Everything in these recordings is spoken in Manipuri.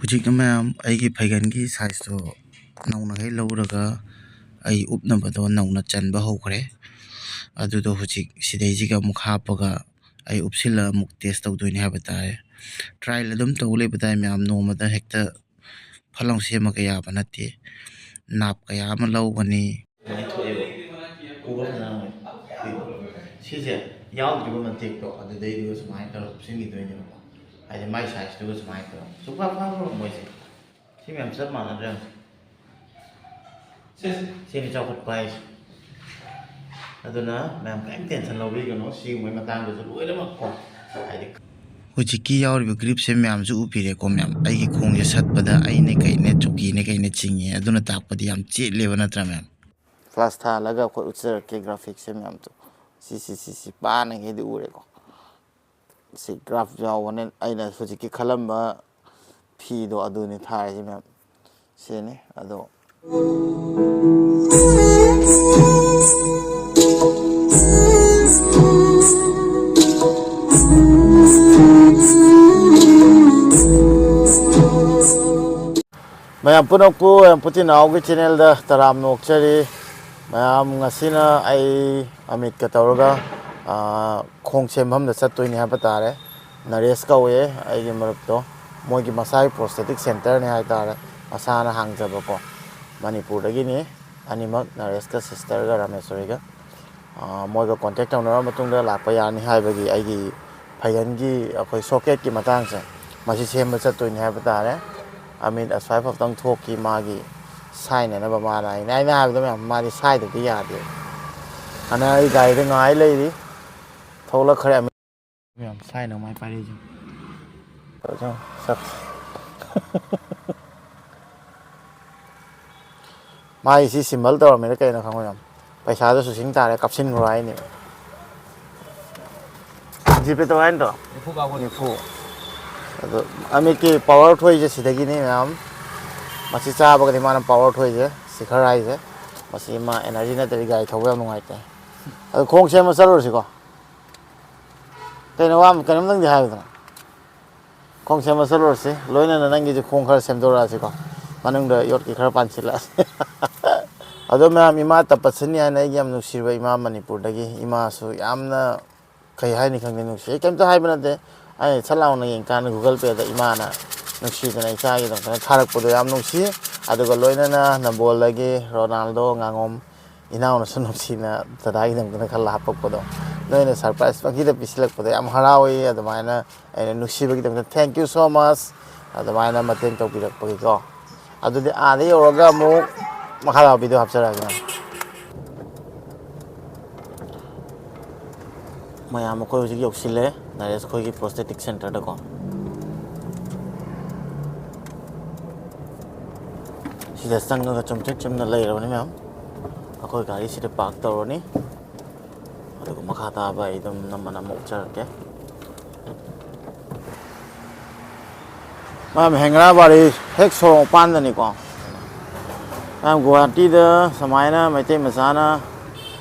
ꯍꯧꯖꯤꯛꯅ ꯃꯌꯥꯝ ꯑꯩꯒꯤ ꯐꯩꯒꯟꯒꯤ ꯁꯥꯏꯖꯇꯣ ꯅꯧꯅꯈꯩ ꯂꯧꯔꯒ ꯑꯩ ꯎꯞꯅꯕꯗꯣ ꯅꯧꯅ ꯆꯟꯕ ꯍꯧꯈ꯭ꯔꯦ ꯑꯗꯨꯗꯣ ꯍꯧꯖꯤꯛ ꯁꯤꯗꯩꯁꯤꯒ ꯑꯃꯨꯛ ꯍꯥꯞꯄꯒ ꯑꯩ ꯎꯞꯁꯤꯜꯂꯒ ꯑꯃꯨꯛ ꯇꯦꯁ ꯇꯧꯗꯣꯏꯅꯦ ꯍꯥꯏꯕ ꯇꯥꯔꯦ ꯇ꯭ꯔꯥꯏꯜ ꯑꯗꯨꯝ ꯇꯧ ꯂꯩꯕ ꯇꯥꯏ ꯃꯌꯥꯝ ꯅꯣꯡꯃꯗ ꯍꯦꯛꯇ ꯐꯠꯂꯥꯎ ꯁꯦꯝꯃꯒ ꯌꯥꯕ ꯅꯠꯇꯦ ꯅꯥꯞ ꯀꯌꯥ ꯑꯃ ꯂꯧꯒꯅꯤ ꯁꯤꯁꯦ ꯌꯥꯎꯗ꯭ꯔꯤꯕ ꯃꯇꯦꯛꯇꯣ ꯑꯗꯨꯗꯩꯗꯨꯒ ꯁꯨꯃꯥꯏꯅ ꯇꯧꯔ ꯎꯞꯁꯤꯟꯈꯤꯗꯣꯏꯅꯦꯕꯀꯣ ꯍꯥꯏꯗꯤ ꯃꯥꯏ ꯁꯥꯏꯖꯇꯨꯒ ꯁꯨꯃꯥꯏꯅ ꯇꯧꯔ ꯁꯨꯡꯐꯥ ꯐꯥꯕ꯭ꯔꯣ ꯃꯣꯏꯁꯦ ꯁꯤ ꯃꯌꯥꯝ ꯆꯞ ꯃꯥꯟꯅꯗ꯭ꯔꯦ ꯁꯤꯅꯤ ꯆꯥꯎꯈꯠꯄ ꯍꯥꯏꯁꯦ ꯑꯗꯨꯅ ꯃꯌꯥꯝ ꯀꯔꯤꯝ ꯇꯦꯟꯁꯟ ꯂꯧꯕꯤꯒꯅꯣ ꯁꯤꯒꯨꯝꯕꯒꯤ ꯃꯇꯥꯡꯗꯁꯨ ꯂꯣꯏꯅꯃꯛꯀꯣ ꯍꯥꯏꯗꯤ ꯍꯧꯖꯤꯛꯀꯤ ꯌꯥꯎꯔꯤꯕ ꯒ꯭ꯔꯤꯞꯁꯦ ꯃꯌꯥꯝꯁꯨ ꯎꯕꯤꯔꯦꯀꯣ ꯃꯌꯥꯝ ꯑꯩꯒꯤ ꯈꯣꯡꯁꯦ ꯁꯠꯄꯗ ꯑꯩꯅ ꯀꯩꯅꯦ ꯆꯨꯀꯤꯅꯦ ꯀꯩꯅꯦ ꯆꯤꯡꯉꯦ ꯑꯗꯨꯅ ꯇꯥꯛꯄꯗꯤ ꯌꯥꯝ ꯆꯦꯠꯂꯦꯕ ꯅꯠꯇ꯭ꯔꯥ ꯃꯌꯥꯝ ꯐ꯭ꯂꯥꯁ ꯊꯥꯜꯂꯒ ꯑꯩꯈꯣꯏ ꯎꯠꯆꯔꯛꯀꯦ ꯒ꯭ꯔꯥꯐꯤꯛꯁꯦ ꯃꯌꯥꯝꯗꯣ ꯁꯤ ꯄꯥꯅꯉꯩꯗꯤ ꯎꯔꯦꯀꯣ ꯁꯤ ꯒ꯭ꯔꯥꯐ ꯌꯥꯎꯕꯅꯦ ꯑꯩꯅ ꯍꯧꯖꯤꯛꯀꯤ ꯈꯜꯂꯝꯕ ꯐꯤꯗꯣ ꯑꯗꯨꯅꯤ ꯊꯥꯔꯤꯁꯤ ꯃꯌꯥꯝ ꯁꯤꯅꯤ ꯑꯗꯣ ꯃꯌꯥꯝ ꯄꯨꯝꯅꯃꯛꯄꯨ ꯄꯨꯇꯤꯅꯥꯎꯒꯤ ꯆꯦꯅꯦꯜꯗ ꯇꯔꯥꯝꯅ ꯑꯣꯛꯆꯔꯤ ꯃꯌꯥꯝ ꯉꯁꯤꯅ ꯑꯩ ꯑꯃꯤꯠꯀ ꯇꯧꯔꯒ ꯈꯣꯡ ꯁꯦꯝꯐꯝꯗ ꯆꯠꯇꯣꯏꯅꯤ ꯍꯥꯏꯕ ꯇꯥꯔꯦ ꯅꯔꯦꯁ ꯀꯧꯋꯦ ꯑꯩꯒꯤ ꯃꯔꯨꯞꯇꯣ ꯃꯣꯏꯒꯤ ꯃꯁꯥꯒꯤ ꯄ꯭ꯔꯣꯁꯊꯦꯇꯤꯛ ꯁꯦꯟꯇꯔꯅꯤ ꯍꯥꯏꯇꯥꯔꯦ ꯃꯁꯥꯅ ꯍꯥꯡꯖꯕꯀꯣ ꯃꯅꯤꯄꯨꯔꯗꯒꯤꯅꯤ ꯑꯅꯤꯃꯛ ꯅꯔꯦꯁꯀ ꯁꯤꯁꯇꯔꯒ ꯔꯥꯃꯦꯁꯣꯔꯤꯒ ꯃꯣꯏꯒ ꯀꯣꯟꯇꯦꯛ ꯇꯧꯅꯔꯕ ꯃꯇꯨꯡꯗ ꯂꯥꯛꯄ ꯌꯥꯅꯤ ꯍꯥꯏꯕꯒꯤ ꯑꯩꯒꯤ ꯐꯩꯒꯟꯒꯤ ꯑꯩꯈꯣꯏ ꯁꯣꯀꯦꯠꯀꯤ ꯃꯇꯥꯡꯁꯦ ꯃꯁꯤ ꯁꯦꯝꯕ ꯆꯠꯇꯣꯏꯅꯤ ꯍꯥꯏꯕ ꯇꯥꯔꯦ ꯑꯃꯤꯠ ꯑꯁ꯭ꯋꯥꯏ ꯐꯥꯎꯇꯪ ꯊꯣꯛꯈꯤ ꯃꯥꯒꯤ ꯁꯥꯏꯅꯅꯕ ꯃꯥꯅ ꯑꯩꯅ ꯍꯥꯏꯕꯗ ꯃꯌꯥꯝ ꯃꯥꯗꯤ ꯁꯥꯏꯗꯗꯤ ꯌꯥꯗꯦ ꯑꯗꯨꯅ ꯑꯩ ꯒꯥꯔꯤꯗ ꯉꯥꯏ ꯂꯩꯔꯤ ꯊꯣꯛꯂꯛꯈ꯭ꯔꯦ ꯃꯌꯥꯝ ꯁꯥꯏꯅ ꯃꯥꯏ ꯄꯥꯏꯔꯛꯏꯁꯦ ꯃꯥꯒꯤ ꯁꯤ ꯁꯤꯝꯕꯜ ꯇꯧꯔꯝꯃꯤꯅ ꯀꯩꯅꯣ ꯈꯪꯉꯣꯏ ꯌꯥꯝ ꯄꯩꯁꯥꯗꯨꯁꯨ ꯁꯤꯡ ꯇꯥꯔꯦ ꯀꯥꯞꯁꯤꯟꯈ꯭ꯔꯣ ꯍꯥꯏꯅꯤ ꯖꯤꯄꯦ ꯇꯧ ꯍꯥꯏꯅ ꯅꯤꯐꯨ ꯑꯗꯣ ꯑꯃꯤꯠꯀꯤ ꯄꯋꯥꯔ ꯊꯣꯛꯏꯁꯦ ꯁꯤꯗꯒꯤꯅꯤ ꯃꯌꯥꯝ ꯃꯁꯤ ꯆꯥꯕꯒꯗꯤ ꯃꯥꯅ ꯄꯋꯥꯔ ꯊꯣꯛꯏꯁꯦ ꯁꯤꯈꯔ ꯍꯥꯏꯁꯦ ꯃꯁꯤ ꯃꯥ ꯑꯦꯅꯔꯖꯤ ꯅꯠꯇ꯭ꯔꯗꯤ ꯒꯥꯔꯤ ꯊꯧꯕ ꯌꯥꯝ ꯅꯨꯡꯉꯥꯏꯇꯦ ꯑꯗꯣ ꯈꯣꯡ ꯁꯦꯝꯕ ꯆꯠꯂꯨꯔꯁꯤꯀꯣ ꯀꯩꯅꯣꯝꯇꯪꯗꯤ ꯍꯥꯏꯕꯗꯅ ꯈꯣꯡ ꯁꯦꯝꯕ ꯆꯠꯂꯨꯔꯁꯤ ꯂꯣꯏꯅꯅ ꯅꯪꯒꯤꯁꯦ ꯈꯣꯡ ꯈꯔ ꯁꯦꯝꯗꯣꯔꯛꯑꯁꯤꯀꯣ ꯃꯅꯨꯡꯗ ꯌꯣꯠꯀꯤ ꯈꯔ ꯄꯥꯟꯁꯤꯜꯂꯛꯑꯁꯤ ꯑꯗꯣ ꯃꯌꯥꯝ ꯏꯃꯥ ꯇꯄꯠꯁꯤꯅꯤ ꯍꯥꯏꯅ ꯑꯩꯒꯤ ꯌꯥꯝ ꯅꯨꯡꯁꯤꯕ ꯏꯃꯥ ꯃꯅꯤꯄꯨꯔꯗꯒꯤ ꯏꯃꯥꯁꯨ ꯌꯥꯝꯅ ꯀꯩ ꯍꯥꯏꯅꯤ ꯈꯪꯗꯦ ꯅꯨꯡꯁꯤ ꯑꯩ ꯀꯩꯝꯇ ꯍꯥꯏꯕ ꯅꯠꯇꯦ ꯑꯩ ꯁꯠ ꯂꯥꯎꯅ ꯌꯦꯡꯀꯥꯟꯗ ꯒꯨꯒꯜ ꯄꯦꯗ ꯏꯃꯥꯅ ꯅꯨꯡꯁꯤꯗꯅ ꯏꯆꯥꯒꯤꯗꯃꯛꯇ ꯊꯥꯔꯛꯄꯗꯣ ꯌꯥꯝ ꯅꯨꯡꯁꯤ ꯑꯗꯨꯒ ꯂꯣꯏꯅꯅ ꯅꯝꯕꯣꯜꯗꯒꯤ ꯔꯣꯅꯥꯜꯗꯣ ꯉꯥꯉꯣꯝ ꯏꯅꯥꯎꯅꯁꯨ ꯅꯨꯡꯁꯤꯅ ꯗꯗꯥꯒꯤꯗꯃꯛꯇꯅ ꯈꯜꯂ ꯍꯥꯞꯄꯛꯄꯗꯣ ꯅꯣꯏꯅ ꯁꯔꯄ꯭ꯔꯥꯏꯖ ꯄꯪꯀꯤꯗ ꯄꯤꯁꯤꯜꯂꯛꯄꯗ ꯌꯥꯝ ꯍꯔꯥꯎꯏ ꯑꯗꯨꯃꯥꯏꯅ ꯑꯩꯅ ꯅꯨꯡꯁꯤꯕꯒꯤꯗꯃꯛꯇ ꯊꯦꯡꯛ ꯌꯨ ꯁꯣ ꯃꯁ ꯑꯗꯨꯃꯥꯏꯅ ꯃꯇꯦꯡ ꯇꯧꯕꯤꯔꯛꯄꯒꯤꯀꯣ ꯑꯗꯨꯗꯤ ꯑꯥꯗ ꯌꯧꯔꯒ ꯑꯃꯨꯛ ꯃꯈꯥ ꯚꯤꯗꯤꯑꯣ ꯍꯥꯞꯆꯔꯛꯑꯒꯦ ꯃꯌꯥꯝ ꯑꯩꯈꯣꯏ ꯍꯧꯖꯤꯛ ꯌꯧꯁꯤꯜꯂꯦ ꯅꯔꯦꯁ ꯑꯩꯈꯣꯏꯒꯤ ꯄ꯭ꯔꯣꯁꯊꯦꯇꯤꯛ ꯁꯦꯟꯇꯔꯗꯀꯣ ꯁꯤꯗ ꯆꯪꯉꯒ ꯆꯨꯝꯇ꯭ꯔꯤꯛ ꯆꯨꯝꯅ ꯂꯩꯔꯕꯅꯤ ꯃꯌꯥꯝ ꯑꯩꯈꯣꯏ ꯒꯥꯔꯤꯁꯤꯗ ꯄꯥꯔꯛ ꯇꯧꯔꯅꯤ ꯑꯗꯨꯒ ꯃꯈꯥ ꯇꯥꯕ ꯑꯩ ꯑꯗꯨꯝ ꯅꯝꯃ ꯎꯠꯆꯔꯛꯀꯦ ꯃꯌꯥꯝ ꯍꯦꯡꯒ꯭ꯔꯥꯕꯥꯔꯤ ꯍꯦꯛ ꯁꯣꯔꯣꯛ ꯃꯄꯥꯟꯗꯅꯤꯀꯣ ꯃꯌꯥꯝ ꯒꯨꯋꯥꯍꯥꯇꯤꯗ ꯁꯨꯃꯥꯏꯅ ꯃꯩꯇꯩ ꯃꯆꯥꯅ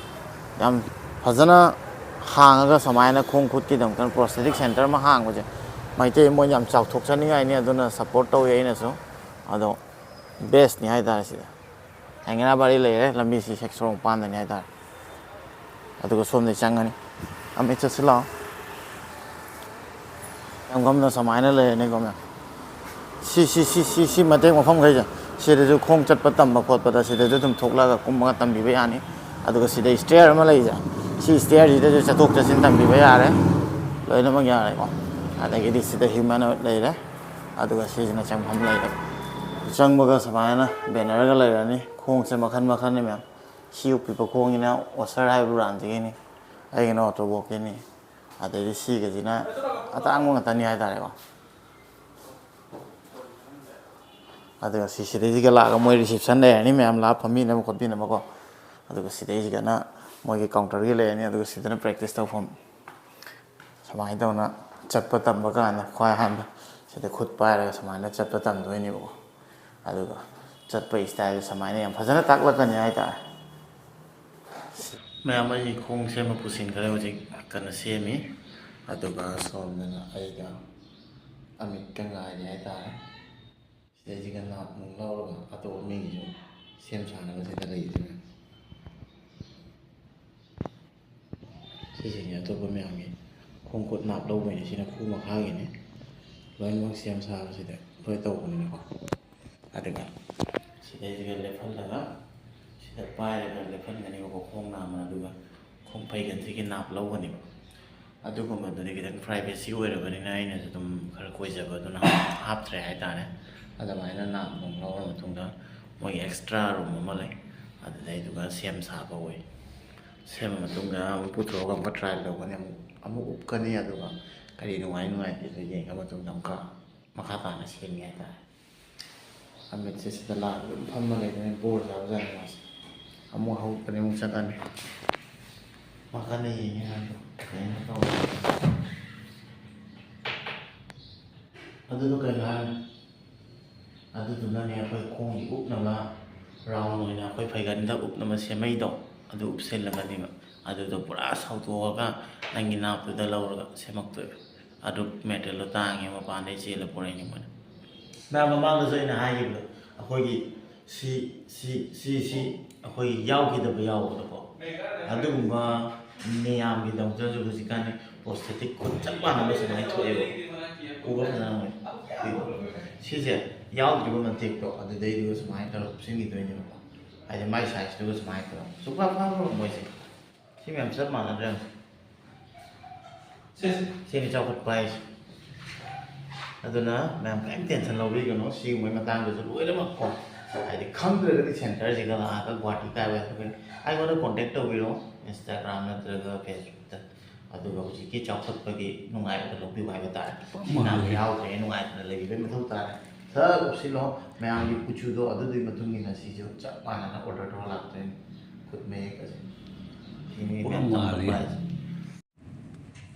ꯌꯥꯝ ꯐꯖꯅ ꯍꯥꯡꯉꯒ ꯁꯨꯃꯥꯏꯅ ꯈꯣꯡ ꯈꯨꯠꯀꯤꯗꯃꯛꯇ ꯄ꯭ꯔꯣꯁꯊꯦꯇꯤꯛ ꯁꯦꯟꯇꯔ ꯑꯃ ꯍꯥꯡꯕꯁꯦ ꯃꯩꯇꯩ ꯃꯣꯏ ꯌꯥꯝ ꯆꯥꯎꯊꯣꯛꯆꯅꯤꯡꯉꯥꯏꯅꯤ ꯑꯗꯨꯅ ꯁꯞꯄꯣꯔꯠ ꯇꯧꯋꯤ ꯑꯩꯅꯁꯨ ꯑꯗꯣ ꯕꯦꯁꯅꯤ ꯍꯥꯏꯇꯥꯔꯦ ꯁꯤꯗ ꯍꯦꯡꯒ꯭ꯔꯥꯕꯥꯔꯤ ꯂꯩꯔꯦ ꯂꯝꯕꯤꯁꯤ ꯍꯦꯛ ꯁꯣꯔꯣꯛ ꯃꯄꯥꯟꯗꯅꯤ ꯍꯥꯏꯇꯥꯔꯦ ꯑꯗꯨꯒ ꯁꯣꯝꯗꯩ ꯆꯪꯉꯅꯤ ꯑꯃꯤꯠ ꯆꯠꯁꯤ ꯂꯥꯛꯑꯣ ꯌꯥꯝꯒꯝꯅ ꯁꯨꯃꯥꯏꯅ ꯂꯩꯔꯅꯤꯀꯣ ꯃꯌꯥꯝ ꯁꯤ ꯃꯇꯦꯛ ꯃꯐꯝꯈꯩꯁꯦ ꯁꯤꯗꯁꯨ ꯈꯣꯡ ꯆꯠꯄ ꯇꯝꯕ ꯈꯣꯠꯄꯗ ꯁꯤꯗꯁꯨ ꯑꯗꯨꯝ ꯊꯣꯛꯂꯛꯑꯒ ꯀꯨꯝꯃꯒ ꯇꯝꯕꯤꯕ ꯌꯥꯅꯤ ꯑꯗꯨꯒ ꯁꯤꯗ ꯏꯁꯇꯤꯌꯔ ꯑꯃ ꯂꯩꯁꯦ ꯁꯤ ꯏꯁꯇꯤꯌꯔꯁꯤꯗꯁꯨ ꯆꯠꯊꯣꯛ ꯆꯠꯁꯤꯟ ꯇꯝꯕꯤꯕ ꯌꯥꯔꯦ ꯂꯣꯏꯅꯃꯛ ꯌꯥꯔꯦꯀꯣ ꯑꯗꯒꯤꯗꯤ ꯁꯤꯗ ꯍ꯭ꯌꯨꯃꯦꯅꯣꯏꯗ ꯂꯩꯔꯦ ꯑꯗꯨꯒ ꯁꯤꯁꯤꯅ ꯆꯪꯐꯝ ꯂꯩꯔꯦ ꯆꯪꯕꯒ ꯁꯨꯃꯥꯏꯅ ꯕꯦꯅꯔꯒ ꯂꯩꯔꯅꯤ ꯈꯣꯡꯁꯦ ꯃꯈꯜ ꯃꯈꯜꯅꯤ ꯃꯌꯥꯝ ꯁꯤ ꯎꯞꯄꯤꯕ ꯈꯣꯡꯁꯤꯅ ꯑꯣꯁꯔ ꯍꯥꯏꯕ ꯕ꯭ꯔꯥꯟꯁꯤꯒꯤꯅꯤ ꯑꯩꯒꯤꯅ ꯑꯣꯇꯣꯕꯣꯛꯀꯤꯅꯤ ꯑꯗꯩꯗꯤ ꯁꯤꯒꯁꯤꯅ ꯑꯇꯥꯡꯕ ꯉꯥꯛꯇꯅꯤ ꯍꯥꯏꯇꯥꯔꯦꯀꯣ ꯑꯗꯨꯒ ꯁꯤꯗꯩꯁꯤꯒ ꯂꯥꯛꯑꯒ ꯃꯣꯏ ꯔꯤꯁꯤꯞꯁꯟ ꯂꯩꯔꯅꯤ ꯃꯌꯥꯝ ꯂꯥꯛꯑ ꯐꯝꯕꯤꯅꯕ ꯈꯣꯠꯄꯤꯅꯕꯀꯣ ꯑꯗꯨꯒ ꯁꯤꯗꯩꯁꯤꯒꯅ ꯃꯣꯏꯒꯤ ꯀꯥꯎꯟꯇꯔꯒꯤ ꯂꯩꯔꯅꯤ ꯑꯗꯨꯒ ꯁꯤꯗꯅ ꯄ꯭ꯔꯦꯛꯇꯤꯁ ꯇꯧꯐꯝ ꯁꯨꯃꯥꯏꯅ ꯇꯧꯅ ꯆꯠꯄ ꯇꯝꯕ ꯀꯥꯟꯗ ꯈ꯭ꯋꯥꯏ ꯑꯍꯥꯟꯕ ꯁꯤꯗ ꯈꯨꯠ ꯄꯥꯏꯔꯒ ꯁꯨꯃꯥꯏꯅ ꯆꯠꯄ ꯇꯝꯗꯣꯏꯅꯦꯕꯀꯣ ꯑꯗꯨꯒ ꯆꯠꯄ ꯏꯁꯇꯥꯏꯜꯁꯦ ꯁꯨꯃꯥꯏꯅ ꯌꯥꯝ ꯐꯖꯅ ꯇꯥꯛꯂꯛꯀꯅꯤ ꯍꯥꯏꯇꯥꯔꯦ ꯃꯌꯥꯝ ꯑꯩ ꯈꯣꯡ ꯁꯦꯝꯕ ꯄꯨꯁꯤꯟꯈ꯭ꯔꯦ ꯍꯧꯖꯤꯛ ꯀꯟꯅ ꯁꯦꯝꯃꯤ ꯑꯗꯨꯒ ꯁꯣꯝꯗꯅ ꯑꯩꯒ ꯑꯃꯤꯠꯀ ꯉꯥꯏꯔꯤ ꯍꯥꯏꯇꯥꯔꯦ ꯁꯤꯗꯩꯁꯤꯒ ꯅꯥꯞ ꯅꯨꯡ ꯂꯧꯔꯒ ꯑꯇꯣꯞꯄ ꯃꯤꯒꯤꯁꯨ ꯁꯦꯝ ꯁꯥꯅꯕ ꯁꯤꯗ ꯂꯩꯁꯤꯅꯦ ꯁꯤꯁꯤꯡꯁꯦ ꯑꯇꯣꯞꯄ ꯃꯌꯥꯝꯒꯤ ꯈꯣꯡ ꯈꯨꯠ ꯅꯥꯞ ꯂꯧꯕꯩꯅꯤ ꯁꯤꯅ ꯈꯨ ꯃꯈꯥꯒꯤꯅꯤ ꯂꯣꯏꯅꯃꯛ ꯁꯦꯝ ꯁꯥꯕꯁꯤꯗ ꯂꯣꯏ ꯇꯧꯕꯅꯤꯅꯀꯣ ꯑꯗꯨꯒ ꯁꯤꯗꯩꯁꯤꯒ ꯂꯦꯞꯍꯜꯂꯒ ꯁꯤꯗ ꯄꯥꯏꯔꯒ ꯂꯦꯞꯍꯟꯒꯅꯤꯕꯀꯣ ꯈꯣꯡ ꯅꯥꯝꯃ ꯑꯗꯨꯒ ꯈꯣꯡ ꯐꯩꯒꯟꯁꯤꯒꯤ ꯅꯥꯞ ꯂꯧꯒꯅꯤꯕ ꯑꯗꯨꯒꯨꯝꯕꯗꯨꯗꯤ ꯈꯤꯇꯪ ꯄ꯭ꯔꯥꯏꯚꯦꯁꯤ ꯑꯣꯏꯔꯕꯅꯤꯅ ꯑꯩꯅꯁꯨ ꯑꯗꯨꯝ ꯈꯔ ꯀꯣꯏꯖꯕ ꯑꯗꯨꯅ ꯍꯥꯞꯇ꯭ꯔꯦ ꯍꯥꯏꯇꯥꯔꯦ ꯑꯗꯨꯃꯥꯏꯅ ꯅꯥꯞ ꯅꯨꯡ ꯂꯧꯔ ꯃꯇꯨꯡꯗ ꯃꯣꯏꯒꯤ ꯑꯦꯛꯁꯇ꯭ꯔꯥ ꯔꯨꯝ ꯑꯃ ꯂꯩ ꯑꯗꯨꯗꯩꯗꯨꯒ ꯁꯦꯝ ꯁꯥꯕ ꯑꯣꯏ ꯁꯦꯝꯕ ꯃꯇꯨꯡꯗ ꯑꯃꯨꯛ ꯄꯨꯊꯣꯛꯑꯒ ꯑꯃꯨꯛꯀ ꯇ꯭ꯔꯥꯏꯜ ꯇꯧꯒꯅꯤ ꯑꯃꯨꯛ ꯎꯞꯀꯅꯤ ꯑꯗꯨꯒ ꯀꯔꯤ ꯅꯨꯡꯉꯥꯏ ꯅꯨꯡꯉꯥꯏꯇꯦꯗꯣ ꯌꯦꯡꯉ ꯃꯇꯨꯡꯗ ꯑꯃꯨꯛꯀ ꯃꯈꯥ ꯇꯥꯅ ꯁꯦꯝꯒꯦ ꯍꯥꯏꯇꯥꯔꯦ ꯑꯃꯤꯠꯁꯦ ꯁꯤꯗ ꯂꯥꯛꯑꯒ ꯑꯗꯨꯝ ꯐꯝꯃ ꯂꯩꯕꯅꯤ ꯕꯣꯔ ꯁꯥꯕꯖꯥꯠꯅꯤ ꯃꯥꯁꯦ ꯑꯃꯨꯛ ꯍꯧꯔꯛꯀꯅꯤ ꯑꯃꯨꯛ ꯆꯠꯀꯅꯤ ꯃꯈꯥꯗ ꯌꯦꯡꯉꯦ ꯍꯥꯏꯕꯗꯣ ꯀꯩꯅꯣ ꯇꯧꯕ ꯑꯗꯨꯗꯣ ꯀꯩꯅꯣ ꯍꯥꯏꯔꯦ ꯑꯗꯨꯗꯨꯅꯅꯦ ꯑꯩꯈꯣই ꯈꯣꯡꯒꯤ ꯎꯞꯅꯕ ꯔꯥꯎꯟ ꯑꯣꯏꯅ ꯑꯩꯈꯣꯏ ꯐꯩꯒꯟꯗ ꯎꯞꯅꯕ ꯁꯦꯝꯃꯩꯗꯣ ꯑꯗꯨ ꯎꯞꯁꯤꯜꯂꯒꯅꯦꯕ ꯑꯗꯨꯗꯣ ꯄꯨꯔꯥ ꯁꯧꯗꯣꯛꯑꯒ ꯅꯪꯒꯤ ꯅꯥꯞꯇꯨꯗ ꯂꯧꯔꯒ ꯁꯦꯝꯃꯛꯇꯣꯏꯕ ꯑꯗꯨ ꯃꯦꯇꯔꯤꯌꯦꯜꯗꯣ ꯇꯥꯡꯉꯦ ꯃꯄꯥꯟꯗꯩ ꯆꯦꯜꯂ ꯄꯨꯔꯛꯏꯅꯤ ꯃꯣꯏꯅ ꯃꯌꯥꯝ ꯃꯃꯥꯡꯗꯁꯨ ꯑꯩꯅ ꯍꯥꯏꯈꯤꯕꯗꯣ ꯑꯩꯈꯣꯏꯒꯤ ꯁꯤ ꯑꯩꯈꯣꯏꯒꯤ ꯌꯥꯎꯈꯤꯗꯕ ꯌꯥꯎꯕꯗꯣꯀꯣ ꯑꯗꯨꯒꯨꯝꯕ ꯃꯌꯥꯝꯒꯤꯗꯃꯛꯇꯁꯨ ꯍꯧꯖꯤꯛꯀꯥꯟꯗꯤ ꯄ꯭ꯔꯣꯁꯊꯦꯇꯤꯛ ꯈꯨꯠ ꯆꯞ ꯃꯥꯟꯅꯕ ꯁꯨꯃꯥꯏꯅ ꯊꯣꯛꯑꯦꯕ ꯎꯕ ꯐꯖꯅ ꯁꯤꯁꯦ ꯌꯥꯎꯗ꯭ꯔꯤꯕ ꯃꯇꯦꯛꯇꯣ ꯑꯗꯨꯗꯩꯗꯨꯒ ꯁꯨꯃꯥꯏꯅ ꯇꯧꯔ ꯎꯞꯁꯤꯟꯈꯤꯗꯣꯏꯅꯦꯕꯀꯣ ꯍꯥꯏꯗꯤ ꯃꯥꯏ ꯁꯥꯏꯖꯇꯨꯒ ꯁꯨꯃꯥꯏꯅ ꯇꯧꯔ ꯁꯨꯡꯐ ꯐꯪꯈ꯭ꯔꯕ ꯃꯣꯏꯁꯦ ꯁꯤ ꯃꯌꯥꯝ ꯆꯞ ꯃꯥꯟꯅꯗ꯭ꯔꯦ ꯁꯤꯅꯤ ꯆꯥꯎꯈꯠꯄ ꯍꯥꯏꯁꯦ ꯑꯗꯨꯅ ꯃꯌꯥꯝ ꯀꯔꯤꯝ ꯇꯦꯟꯁꯟ ꯂꯧꯕꯤꯒꯅꯨ ꯁꯤꯒꯨꯝꯕꯒꯤ ꯃꯇꯥꯡꯗꯁꯨ ꯂꯣꯏꯅꯃꯛꯀꯣ ꯍꯥꯏꯗꯤ ꯈꯪꯗ꯭ꯔꯒꯗꯤ ꯁꯦꯟꯇꯔꯁꯤꯒ ꯂꯥꯛꯑꯒ ꯒꯨꯍꯥꯇꯤ ꯀꯥꯏꯕ ꯑꯩꯉꯣꯟꯗ ꯀꯣꯟꯇꯦꯛ ꯇꯧꯕꯤꯔꯣ ꯏꯟꯁꯇꯥꯒ꯭ꯔꯥꯝ ꯅꯠꯇ꯭ꯔꯒ ꯐꯦꯁꯕꯨꯛꯇ ꯑꯗꯨꯒ ꯍꯧꯖꯤꯛꯀꯤ ꯆꯥꯎꯈꯠꯄꯒꯤ ꯅꯨꯡꯉꯥꯏꯕꯗ ꯂꯧꯕꯤꯌꯨ ꯍꯥꯏꯕ ꯇꯥꯔꯦ ꯅꯥꯝ ꯌꯥꯎꯗ꯭ꯔꯦ ꯅꯨꯡꯉꯥꯏꯇꯅ ꯂꯩꯕꯩ ꯃꯊꯧ ꯇꯥꯔꯦ ꯊꯛ ꯎꯞꯁꯤꯜꯂꯣ ꯃꯌꯥꯝꯒꯤ ꯀꯨꯆꯨꯗꯣ ꯑꯗꯨꯒꯤ ꯃꯇꯨꯡ ꯏꯟꯅ ꯁꯤꯁꯨ ꯆꯞ ꯃꯥꯟꯅꯅ ꯑꯣꯔꯗꯔ ꯇꯧꯔ ꯂꯥꯛꯇꯣꯏꯅꯤ ꯈꯨꯠ ꯃꯌꯦꯛ ꯑꯁꯤ ꯃꯌꯥꯝ ꯆꯥꯎꯈꯠꯄ ꯍꯥꯏꯁꯦ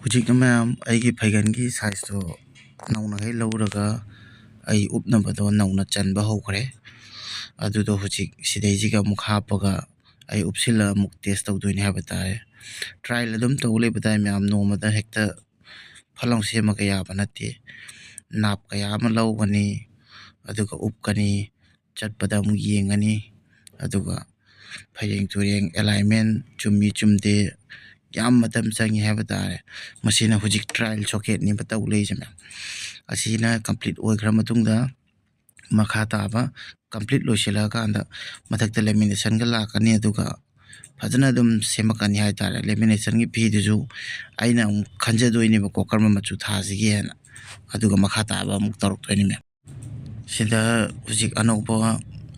ꯍꯧꯖꯤꯛꯅ ꯃꯌꯥꯝ ꯑꯩꯒꯤ ꯐꯩꯒꯟꯒꯤ ꯁꯥꯏꯖꯇꯣ ꯅꯧꯅꯈꯩ ꯂꯧꯔꯒ ꯑꯩ ꯎꯞꯅꯕꯗꯣ ꯅꯧꯅ ꯆꯟꯕ ꯍꯧꯈ꯭ꯔꯦ ꯑꯗꯨꯗꯣ ꯍꯧꯖꯤꯛ ꯁꯤꯗꯩꯁꯤꯒ ꯑꯃꯨꯛ ꯍꯥꯞꯄꯒ ꯑꯩ ꯎꯞꯁꯤꯜꯂꯒ ꯑꯃꯨꯛ ꯇꯦꯁ ꯇꯧꯗꯣꯏꯅꯤ ꯍꯥꯏꯕ ꯇꯥꯔꯦ ꯇ꯭ꯔꯥꯏꯜ ꯑꯗꯨꯝ ꯇꯧ ꯂꯩꯕ ꯇꯥꯏ ꯃꯌꯥꯝ ꯅꯣꯡꯃꯗ ꯍꯦꯛꯇ ꯐꯠꯂꯥꯎ ꯁꯦꯝꯃꯒ ꯌꯥꯕ ꯅꯠꯇꯦ ꯅꯥꯞ ꯀꯌꯥ ꯑꯃ ꯂꯧꯒꯅꯤ ꯑꯗꯨꯒ ꯎꯞꯀꯅꯤ ꯆꯠꯄꯗ ꯑꯃꯨꯛ ꯌꯦꯡꯒꯅꯤ ꯑꯗꯨꯒ ꯐꯩꯔꯦꯡ ꯇꯨꯔꯦꯡ ꯑꯦꯂꯥꯏꯟꯃꯦꯟ ꯆꯨꯝꯃꯤ ꯆꯨꯝꯗꯦ ꯌꯥꯝ ꯃꯇꯝ ꯆꯪꯉꯤ ꯍꯥꯏꯕ ꯇꯥꯔꯦ ꯃꯁꯤꯅ ꯍꯧꯖꯤꯛ ꯇ꯭ꯔꯥꯏꯜ ꯁꯣꯀꯦꯠꯅꯦꯕ ꯇꯧ ꯂꯩꯔꯤꯁꯦ ꯃꯌꯥꯝ ꯑꯁꯤꯅ ꯀꯝꯄ꯭ꯂꯤꯠ ꯑꯣꯏꯈ꯭ꯔ ꯃꯇꯨꯡꯗ ꯃꯈꯥ ꯇꯥꯕ ꯀꯝꯄ꯭ꯂꯤꯠ ꯂꯣꯏꯁꯤꯜꯂꯛꯑꯀꯥꯟꯗ ꯃꯊꯛꯇ ꯂꯦꯃꯤꯅꯦꯁꯟꯒ ꯂꯥꯛꯀꯅꯤ ꯑꯗꯨꯒ ꯐꯖꯅ ꯑꯗꯨꯝ ꯁꯦꯝꯃꯛꯀꯅꯤ ꯍꯥꯏꯇꯥꯔꯦ ꯂꯦꯃꯤꯅꯦꯁꯟꯒꯤ ꯐꯤꯗꯨꯁꯨ ꯑꯩꯅ ꯑꯃꯨꯛ ꯈꯟꯖꯗꯣꯏꯅꯦꯕꯀꯣ ꯀꯔꯝꯕ ꯃꯆꯨ ꯊꯥꯁꯤꯒꯦ ꯍꯥꯏꯅ ꯑꯗꯨꯒ ꯃꯈꯥ ꯇꯥꯕ ꯑꯃꯨꯛ ꯇꯧꯔꯛꯇꯣꯏꯅꯤ ꯃꯌꯥꯝ ꯁꯤꯗ ꯍꯧꯖꯤꯛ ꯑꯅꯧꯕ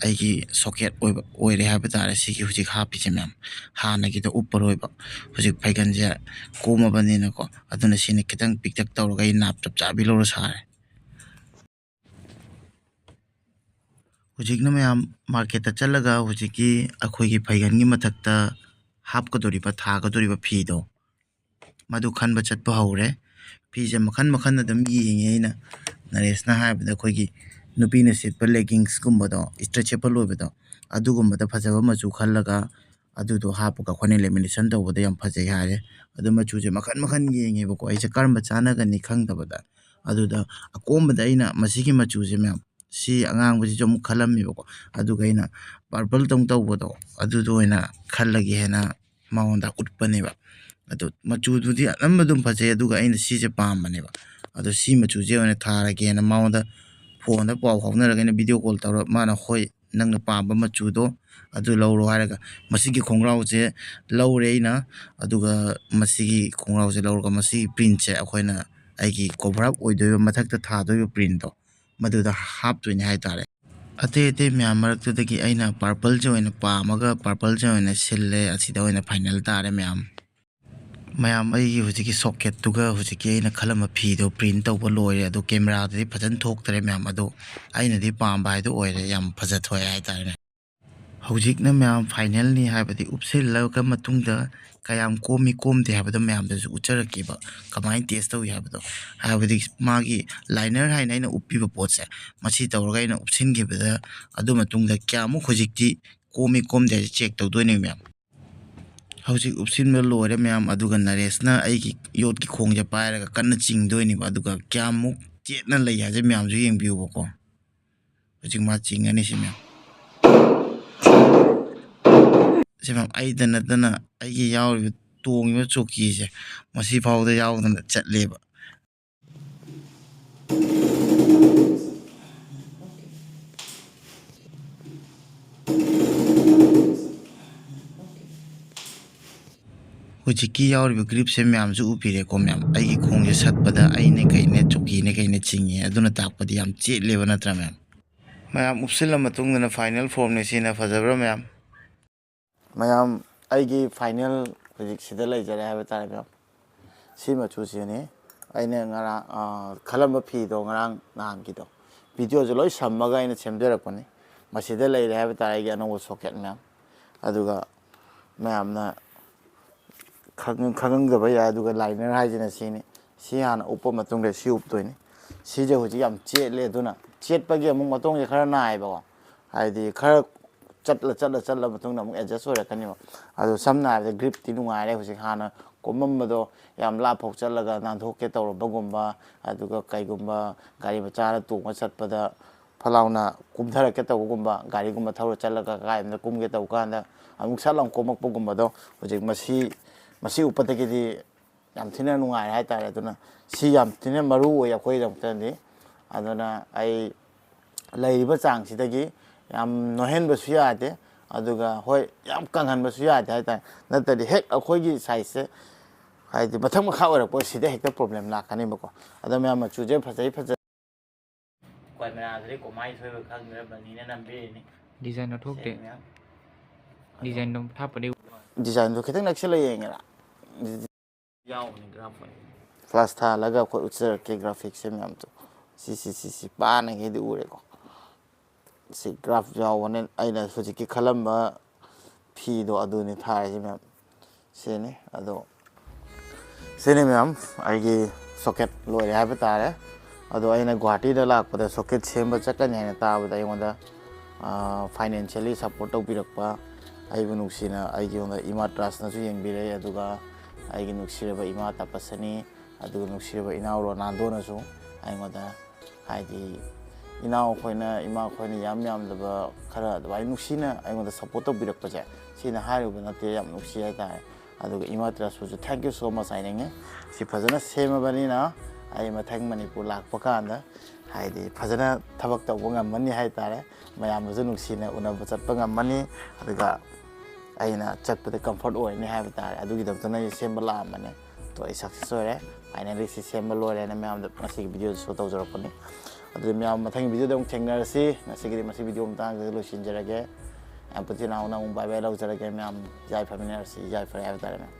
ꯑꯩꯒꯤ ꯁꯣꯀꯦꯠ ꯑꯣꯏꯔꯦ ꯍꯥꯏꯕ ꯇꯥꯔꯦ ꯁꯤꯒꯤ ꯍꯧꯖꯤꯛ ꯍꯥꯞꯄꯤꯁꯦ ꯃꯌꯥꯝ ꯍꯥꯟꯅꯒꯤꯗ ꯎꯞꯄꯔꯣꯏꯕ ꯍꯧꯖꯤꯛ ꯐꯩꯒꯟꯁꯦ ꯀꯣꯝꯃꯕꯅꯤꯅꯀꯣ ꯑꯗꯨꯅ ꯁꯤꯅ ꯈꯤꯇꯪ ꯄꯤꯛꯇꯛ ꯇꯧꯔꯒ ꯑꯩ ꯅꯥꯞ ꯆꯞ ꯆꯥꯕꯤ ꯂꯧꯔ ꯁꯥꯔꯦ ꯍꯧꯖꯤꯛꯅ ꯃꯌꯥꯝ ꯃꯥꯔꯀꯦꯠꯇ ꯆꯠꯂꯒ ꯍꯧꯖꯤꯛꯀꯤ ꯑꯩꯈꯣꯏꯒꯤ ꯐꯩꯒꯟꯒꯤ ꯃꯊꯛꯇ ꯍꯥꯞꯀꯗꯧꯔꯤꯕ ꯊꯥꯒꯗꯧꯔꯤꯕ ꯐꯤꯗꯣ ꯃꯗꯨ ꯈꯟꯕ ꯆꯠꯄ ꯍꯧꯔꯦ ꯐꯤꯁꯦ ꯃꯈꯟ ꯃꯈꯟ ꯑꯗꯨꯝ ꯌꯦꯡꯉꯦ ꯑꯩꯅ ꯅꯔꯦꯁꯅ ꯍꯥꯏꯕꯗ ꯑꯩꯈꯣꯏꯒꯤ ꯅꯨꯄꯤꯅ ꯁꯦꯠꯄ ꯂꯦꯒꯤꯡꯁꯀꯨꯝꯕꯗꯣ ꯏꯁꯇ꯭ꯔꯦꯆꯦꯕꯜ ꯑꯣꯏꯕꯗꯣ ꯑꯗꯨꯒꯨꯝꯕꯗ ꯐꯖꯕ ꯃꯆꯨ ꯈꯜꯂꯒ ꯑꯗꯨꯗꯣ ꯍꯥꯞꯄꯒ ꯑꯩꯈꯣꯏꯅ ꯂꯦꯃꯤꯅꯦꯁꯟ ꯇꯧꯕꯗ ꯌꯥꯝ ꯐꯖꯩ ꯍꯥꯏꯔꯦ ꯑꯗꯨ ꯃꯆꯨꯁꯦ ꯃꯈꯟ ꯃꯈꯟ ꯌꯦꯡꯉꯦꯕꯀꯣ ꯑꯩꯁꯦ ꯀꯔꯝꯕ ꯆꯥꯟꯅꯒꯅꯤ ꯈꯪꯗꯕꯗ ꯑꯗꯨꯗ ꯑꯀꯣꯝꯕꯗ ꯑꯩꯅ ꯃꯁꯤꯒꯤ ꯃꯆꯨꯁꯦ ꯃꯌꯥꯝ ꯁꯤ ꯑꯉꯥꯡꯕꯁꯤꯁꯨ ꯑꯃꯨꯛ ꯈꯜꯂꯝꯃꯦꯕꯀꯣ ꯑꯗꯨꯒ ꯑꯩꯅ ꯄꯔꯄꯜꯇꯧ ꯇꯧꯕꯗꯣ ꯑꯗꯨꯗꯣ ꯑꯣꯏꯅ ꯈꯜꯂꯒꯦ ꯍꯥꯏꯅ ꯃꯉꯣꯟꯗ ꯎꯠꯄꯅꯦꯕ ꯑꯗꯣ ꯃꯆꯨꯗꯨꯗꯤ ꯑꯅꯝꯕ ꯑꯗꯨꯝ ꯐꯖꯩ ꯑꯗꯨꯒ ꯑꯩꯅ ꯁꯤꯁꯦ ꯄꯥꯝꯕꯅꯦꯕ ꯑꯗꯣ ꯁꯤ ꯃꯆꯨꯁꯦ ꯑꯣꯏꯅ ꯊꯥꯔꯒꯦꯅ ꯃꯉꯣꯟꯗ ꯐꯣꯟꯗ ꯄꯥꯎ ꯐꯥꯎꯅꯔꯒ ꯑꯩꯅ ꯚꯤꯗꯤꯑꯣ ꯀꯣꯜ ꯇꯧꯔ ꯃꯥꯅ ꯍꯣꯏ ꯅꯪꯅ ꯄꯥꯝꯕ ꯃꯆꯨꯗꯣ ꯑꯗꯨ ꯂꯧꯔꯣ ꯍꯥꯏꯔꯒ ꯃꯁꯤꯒꯤ ꯈꯣꯡꯒ꯭ꯔꯥꯎꯁꯦ ꯂꯧꯔꯦ ꯑꯩꯅ ꯑꯗꯨꯒ ꯃꯁꯤꯒꯤ ꯈꯣꯡꯒ꯭ꯔꯥꯎꯁꯦ ꯂꯧꯔꯒ ꯃꯁꯤꯒꯤ ꯄ꯭ꯔꯤꯟꯁꯦ ꯑꯩꯈꯣꯏꯅ ꯑꯩꯒꯤ ꯀꯣꯚꯔ ꯑꯞ ꯑꯣꯏꯗꯣꯏꯕ ꯃꯊꯛꯇ ꯊꯥꯗꯣꯏꯕ ꯄ꯭ꯔꯤꯟꯇꯣ ꯃꯗꯨꯗ ꯍꯥꯞꯇꯣꯏꯅꯦ ꯍꯥꯏꯇꯥꯔꯦ ꯑꯇꯩ ꯑꯇꯩ ꯃꯌꯥꯝ ꯃꯔꯛꯇꯨꯗꯒꯤ ꯑꯩꯅ ꯄꯔꯄꯜꯁꯦ ꯑꯣꯏꯅ ꯄꯥꯝꯃꯒ ꯄꯔꯄꯜꯁꯦ ꯑꯣꯏꯅ ꯁꯤꯜꯂꯦ ꯑꯁꯤꯗ ꯑꯣꯏꯅ ꯐꯥꯏꯅꯦꯜ ꯇꯥꯔꯦ ꯃꯌꯥꯝ ꯑꯩꯒꯤ ꯍꯧꯖꯤꯛꯀꯤ ꯁꯣꯀꯦꯠꯇꯨꯒ ꯍꯧꯖꯤꯛꯀꯤ ꯑꯩꯅ ꯈꯜꯂꯝꯕ ꯐꯤꯗꯣ ꯄ꯭ꯔꯤꯟ ꯇꯧꯕ ꯂꯣꯏꯔꯦ ꯑꯗꯣ ꯀꯦꯃꯦꯔꯥꯗꯗꯤ ꯐꯖꯅ ꯊꯣꯛꯇ꯭ꯔꯦ ꯃꯌꯥꯝ ꯑꯗꯣ ꯑꯩꯅꯗꯤ ꯄꯥꯝꯕ ꯍꯥꯏꯗꯣ ꯑꯣꯏꯔꯦ ꯌꯥꯝ ꯐꯖꯊꯣꯛꯑꯦ ꯍꯥꯏꯇꯥꯔꯦ ꯍꯧꯖꯤꯛꯅ ꯃꯌꯥꯝ ꯐꯥꯏꯅꯦꯜꯅꯤ ꯍꯥꯏꯕꯗꯤ ꯎꯞꯁꯤꯜꯂꯒ ꯃꯇꯨꯡꯗ ꯀꯌꯥꯝ ꯀꯣꯝꯃꯤ ꯀꯣꯝꯗꯦ ꯍꯥꯏꯕꯗꯣ ꯃꯌꯥꯝꯗꯁꯨ ꯎꯠꯆꯔꯛꯈꯤꯕ ꯀꯃꯥꯏꯅ ꯇꯦꯁ ꯇꯧꯏ ꯍꯥꯏꯕꯗꯣ ꯍꯥꯏꯕꯗꯤ ꯃꯥꯒꯤ ꯂꯥꯏꯅꯔ ꯍꯥꯏꯅ ꯑꯩꯅ ꯎꯞꯄꯤꯕ ꯄꯣꯠꯁꯦ ꯃꯁꯤ ꯇꯧꯔꯒ ꯑꯩꯅ ꯎꯞꯁꯤꯟꯈꯤꯕꯗ ꯑꯗꯨ ꯃꯇꯨꯡꯗ ꯀꯌꯥꯃꯨꯛ ꯍꯧꯖꯤꯛꯇꯤ ꯀꯣꯝꯃꯤ ꯀꯣꯝꯗꯦ ꯍꯥꯏꯁꯦ ꯆꯦꯛ ꯇꯧꯗꯣꯏꯅꯦ ꯃꯌꯥꯝ ꯍꯧꯖꯤꯛ ꯎꯞꯁꯤꯟꯕ ꯂꯣꯏꯔꯦ ꯃꯌꯥꯝ ꯑꯗꯨꯒ ꯅꯔꯦꯁꯅ ꯑꯩꯒꯤ ꯌꯣꯠꯀꯤ ꯈꯣꯡꯁꯦ ꯄꯥꯏꯔꯒ ꯀꯟꯅ ꯆꯤꯡꯗꯣꯏꯅꯦꯕ ꯑꯗꯨꯒ ꯀꯌꯥꯃꯨꯛ ꯆꯦꯠꯅ ꯂꯩ ꯍꯥꯏꯁꯦ ꯃꯌꯥꯝꯁꯨ ꯌꯦꯡꯕꯤꯌꯨꯕꯀꯣ ꯍꯧꯖꯤꯛ ꯃꯥ ꯆꯤꯡꯒꯅꯤ ꯁꯤ ꯃꯌꯥꯝ ꯁꯤ ꯃꯌꯥꯝ ꯑꯩꯗ ꯅꯠꯇꯅ ꯑꯩꯒꯤ ꯌꯥꯎꯔꯤꯕ ꯇꯣꯡꯉꯤꯕ ꯆꯣꯀꯤꯁꯦ ꯃꯁꯤ ꯐꯥꯎꯗ ꯌꯥꯎꯗꯅ ꯆꯠꯂꯦꯕ ꯍꯧꯖꯤꯛꯀꯤ ꯌꯥꯎꯔꯤꯕ ꯒ꯭ꯔꯤꯞꯁꯦ ꯃꯌꯥꯝꯁꯨ ꯎꯕꯤꯔꯦꯀꯣ ꯃꯌꯥꯝ ꯑꯩꯒꯤ ꯈꯣꯡꯁꯦ ꯁꯠꯄꯗ ꯑꯩꯅ ꯀꯩꯅꯦ ꯆꯣꯀꯤꯅꯦ ꯀꯩꯅꯦ ꯆꯤꯡꯉꯦ ꯑꯗꯨꯅ ꯇꯥꯛꯄꯗꯤ ꯌꯥꯝ ꯆꯦꯠꯂꯦꯕ ꯅꯠꯇ꯭ꯔꯥ ꯃꯌꯥꯝ ꯃꯌꯥꯝ ꯎꯞꯁꯤꯜꯂ ꯃꯇꯨꯡꯗꯅ ꯐꯥꯏꯅꯦꯜ ꯐꯣꯔꯝꯅꯤ ꯁꯤꯅ ꯐꯖꯕ꯭ꯔꯥ ꯃꯌꯥꯝ ꯑꯩꯒꯤ ꯐꯥꯏꯅꯦꯜ ꯍꯧꯖꯤꯛ ꯁꯤꯗ ꯂꯩꯖꯔꯦ ꯍꯥꯏꯕ ꯇꯥꯔꯦ ꯃꯌꯥꯝ ꯁꯤ ꯃꯆꯨꯁꯤꯅꯤ ꯑꯩꯅ ꯉꯔꯥꯡ ꯈꯜꯂꯝꯕ ꯐꯤꯗꯣ ꯉꯔꯥꯡ ꯅꯍꯥꯟꯒꯤꯗꯣ ꯚꯤꯗꯤꯑꯣꯁꯨ ꯂꯣꯏ ꯁꯝꯃꯒ ꯑꯩꯅ ꯁꯦꯝꯖꯔꯛꯄꯅꯤ ꯃꯁꯤꯗ ꯂꯩꯔꯦ ꯍꯥꯏꯕ ꯇꯥꯔꯦ ꯑꯩꯒꯤ ꯑꯅꯧꯕ ꯁꯣꯀꯦꯠ ꯃꯌꯥꯝ ꯑꯗꯨꯒ ꯃꯌꯥꯝꯅ ꯈꯪꯉꯝꯗꯕ ꯌꯥꯏ ꯑꯗꯨꯒ ꯂꯥꯏꯅꯔ ꯍꯥꯏꯁꯤꯅ ꯁꯤꯅꯤ ꯁꯤ ꯍꯥꯟꯅ ꯎꯞꯄ ꯃꯇꯨꯡꯗ ꯁꯤ ꯎꯞꯇꯣꯏꯅꯤ ꯁꯤꯁꯦ ꯍꯧꯖꯤꯛ ꯌꯥꯝ ꯆꯦꯠꯂꯦ ꯑꯗꯨꯅ ꯆꯦꯠꯄꯒꯤ ꯑꯃꯨꯛ ꯃꯇꯨꯡꯁꯦ ꯈꯔ ꯅꯥꯏꯕꯀꯣ ꯍꯥꯏꯗꯤ ꯈꯔ ꯆꯠꯂ ꯃꯇꯨꯡꯗ ꯑꯃꯨꯛ ꯑꯦꯗꯖꯁ ꯑꯣꯏꯔꯛꯀꯅꯦꯕ ꯑꯗꯣ ꯁꯝꯅ ꯍꯥꯏꯔꯕꯗ ꯒ꯭ꯔꯤꯞꯇꯤ ꯅꯨꯡꯉꯥꯏꯔꯦ ꯍꯧꯖꯤꯛ ꯍꯥꯟꯅ ꯀꯣꯝꯃꯝꯕꯗꯣ ꯌꯥꯝ ꯂꯥꯞꯐꯥꯎ ꯆꯠꯂꯒ ꯅꯥꯟꯊꯣꯛꯀꯦ ꯇꯧꯔꯕꯒꯨꯝꯕ ꯑꯗꯨꯒ ꯀꯩꯒꯨꯝꯕ ꯒꯥꯔꯤ ꯃꯆꯥꯗ ꯇꯣꯡꯉ ꯆꯠꯄꯗ ꯐꯠꯂꯥꯎꯅ ꯀꯨꯝꯊꯔꯛꯀꯦ ꯇꯧꯕꯒꯨꯝꯕ ꯒꯥꯔꯤꯒꯨꯝꯕ ꯊꯧꯔ ꯆꯠꯂꯒ ꯀꯥꯏꯗ ꯀꯨꯝꯒꯦ ꯇꯧꯕ ꯀꯥꯟꯗ ꯑꯃꯨꯛ ꯁꯠ ꯂꯥꯎ ꯀꯣꯝꯃꯛꯄꯒꯨꯝꯕꯗꯣ ꯍꯧꯖꯤꯛ ꯃꯁꯤ ꯎꯞꯄꯗꯒꯤꯗꯤ ꯌꯥꯝ ꯊꯤꯅ ꯅꯨꯡꯉꯥꯏꯔꯦ ꯍꯥꯏꯇꯥꯔꯦ ꯑꯗꯨꯅ ꯁꯤ ꯌꯥꯝ ꯊꯤꯅ ꯃꯔꯨ ꯑꯣꯏ ꯑꯩꯈꯣꯏꯒꯤꯗꯃꯛꯇꯗꯤ ꯑꯗꯨꯅ ꯑꯩ ꯂꯩꯔꯤꯕ ꯆꯥꯡꯁꯤꯗꯒꯤ ꯌꯥꯝ ꯅꯣꯏꯍꯟꯕꯁꯨ ꯌꯥꯗꯦ ꯑꯗꯨꯒ ꯍꯣꯏ ꯌꯥꯝ ꯀꯪꯍꯟꯕꯁꯨ ꯌꯥꯗꯦ ꯍꯥꯏꯇꯥꯔꯦ ꯅꯠꯇ꯭ꯔꯗꯤ ꯍꯦꯛ ꯑꯩꯈꯣꯏꯒꯤ ꯁꯥꯏꯖꯁꯦ ꯍꯥꯏꯗꯤ ꯃꯊꯛ ꯃꯈꯥ ꯑꯣꯏꯔꯛꯄ ꯁꯤꯗ ꯍꯦꯛꯇ ꯄ꯭ꯔꯣꯕ꯭ꯂꯦꯝ ꯂꯥꯛꯀꯅꯦꯕꯀꯣ ꯑꯗꯣ ꯃꯌꯥꯝ ꯃꯆꯨꯁꯦ ꯐꯖꯩ ꯀꯦꯃꯦꯔꯥꯗꯗꯤ ꯀꯃꯥꯏꯅ ꯁꯣꯏꯕ ꯈꯪꯗ꯭ꯔꯕꯅꯤꯅ ꯅꯝꯕꯤꯔꯤꯅꯤ ꯗꯤꯖꯥꯏꯟ ꯊꯣꯛꯇꯦ ꯗꯤꯖꯥꯏꯟꯗꯣ ꯊꯥꯞꯄꯗꯤ ꯗꯤꯖꯥꯏꯟꯗꯣ ꯈꯤꯇꯪ ꯅꯛꯁꯤꯜꯂ ꯌꯦꯡꯉꯦꯔꯥ ꯌꯥꯎꯕꯅꯤ ꯒ꯭ꯔꯥꯐ ꯐ꯭ꯂꯥꯁ ꯊꯥꯜꯂꯒ ꯑꯩꯈꯣꯏ ꯎꯠꯆꯔꯛꯀꯦ ꯒ꯭ꯔꯥꯐꯤꯛꯁꯦ ꯃꯌꯥꯝꯗꯣ ꯁꯤ ꯄꯥꯅꯉꯩꯗꯤ ꯎꯔꯦꯀꯣ ꯁꯤ ꯒ꯭ꯔꯥꯐ ꯌꯥꯎꯕꯅꯦ ꯑꯩꯅ ꯍꯧꯖꯤꯛꯀꯤ ꯈꯜꯂꯝꯕ ꯐꯤꯗꯣ ꯑꯗꯨꯅꯤ ꯊꯥꯔꯤꯁꯤ ꯃꯌꯥꯝ ꯁꯤꯅꯤ ꯑꯗꯣ ꯁꯤꯅꯤ ꯃꯌꯥꯝ ꯑꯩꯒꯤ ꯁꯣꯀꯦꯠ ꯂꯣꯏꯔꯦ ꯍꯥꯏꯕ ꯇꯥꯔꯦ ꯑꯗꯣ ꯑꯩꯅ ꯒꯨꯍꯥꯇꯤꯗ ꯂꯥꯛꯄꯗ ꯁꯣꯀꯦꯠ ꯁꯦꯝꯕ ꯆꯠꯀꯅꯤ ꯍꯥꯏꯅ ꯇꯥꯕꯗ ꯑꯩꯉꯣꯟꯗ ꯐꯥꯏꯅꯥꯟꯁꯤꯌꯦꯜꯂꯤ ꯁꯞꯄꯣꯔꯠ ꯇꯧꯕꯤꯔꯛꯄ ꯑꯩꯕꯨ ꯅꯨꯡꯁꯤꯅ ꯑꯩꯉꯣꯟꯗ ꯏꯃꯥ ꯇ꯭ꯔꯥꯁꯅꯁꯨ ꯌꯦꯡꯕꯤꯔꯛꯏ ꯑꯗꯨꯒ ꯑꯩꯒꯤ ꯅꯨꯡꯁꯤꯔꯕ ꯏꯃꯥ ꯇꯄꯁꯅꯤ ꯑꯗꯨꯒ ꯅꯨꯡꯁꯤꯔꯕ ꯏꯅꯥꯎ ꯔꯣꯅꯥꯜꯗꯣꯅꯁꯨ ꯑꯩꯉꯣꯟꯗ ꯍꯥꯏꯗꯤ ꯏꯅꯥꯎ ꯑꯩꯈꯣꯏꯅ ꯏꯃꯥ ꯑꯩꯈꯣꯏꯅ ꯌꯥꯝꯗꯕ ꯈꯔ ꯑꯗꯨꯃꯥꯏꯅ ꯅꯨꯡꯁꯤꯅ ꯑꯩꯉꯣꯟꯗ ꯁꯞꯄꯣꯔꯠ ꯇꯧꯕꯤꯔꯛꯄꯁꯦ ꯁꯤꯅ ꯍꯥꯏꯔꯨꯕ ꯅꯠꯇꯦ ꯌꯥꯝ ꯅꯨꯡꯁꯤ ꯍꯥꯏꯇꯥꯔꯦ ꯑꯗꯨꯒ ꯏꯃꯥ ꯇ꯭ꯔꯁꯄꯨꯁꯨ ꯊꯦꯡꯛ ꯌꯨ ꯁꯣ ꯃꯆ ꯍꯥꯏꯅꯤꯡꯉꯤ ꯁꯤ ꯐꯖꯅ ꯁꯦꯝꯃꯕꯅꯤꯅ ꯑꯩ ꯃꯊꯪ ꯃꯅꯤꯄꯨꯔ ꯂꯥꯛꯄ ꯀꯥꯟꯗ ꯍꯥꯏꯗꯤ ꯐꯖꯅ ꯊꯕꯛ ꯇꯧꯕ ꯉꯝꯃꯅꯤ ꯍꯥꯏꯇꯥꯔꯦ ꯃꯌꯥꯝꯕꯨꯁꯨ ꯅꯨꯡꯁꯤꯅ ꯎꯅꯕ ꯆꯠꯄ ꯉꯝꯃꯅꯤ ꯑꯗꯨꯒ ꯑꯩꯅ ꯆꯠꯄꯗ ꯀꯝꯐꯣꯔꯠ ꯑꯣꯏꯔꯅꯤ ꯍꯥꯏꯕ ꯇꯥꯔꯦ ꯑꯗꯨꯒꯤꯗꯃꯛꯇꯅ ꯑꯩ ꯁꯦꯝꯕ ꯂꯥꯛꯑꯝꯕꯅꯦ ꯇꯣ ꯑꯩ ꯁꯛꯁꯦꯁ ꯑꯣꯏꯔꯦ ꯐꯥꯏꯅꯦꯜꯂꯤ ꯁꯤ ꯁꯦꯝꯕ ꯂꯣꯏꯔꯦꯅ ꯃꯌꯥꯝꯗ ꯉꯁꯤꯒꯤ ꯚꯤꯗꯤꯑꯣ ꯁꯣ ꯇꯧꯖꯔꯛꯄꯅꯤ ꯑꯗꯨꯗꯤ ꯃꯌꯥꯝ ꯃꯊꯪꯒꯤ ꯚꯤꯗꯤꯑꯣꯗ ꯑꯃꯨꯛ ꯊꯦꯡꯅꯔꯁꯤ ꯉꯁꯤꯒꯤꯗꯤ ꯃꯁꯤ ꯚꯤꯗꯤꯑꯣ ꯃꯇꯥꯡꯁꯤꯗ ꯂꯣꯏꯁꯤꯟꯖꯔꯒꯦ ꯌꯥꯝ ꯄꯨꯊꯤ ꯅꯥꯎꯅ ꯑꯃꯨꯛ ꯕꯥꯏ ꯕꯥꯏ ꯂꯧꯖꯔꯒꯦ ꯃꯌꯥꯝ ꯌꯥꯏꯐꯃꯤꯟꯅꯔꯁꯤ ꯌꯥꯏꯐꯔꯦ ꯍꯥꯏꯕ ꯇꯥꯔꯦ ꯃꯌꯥꯝ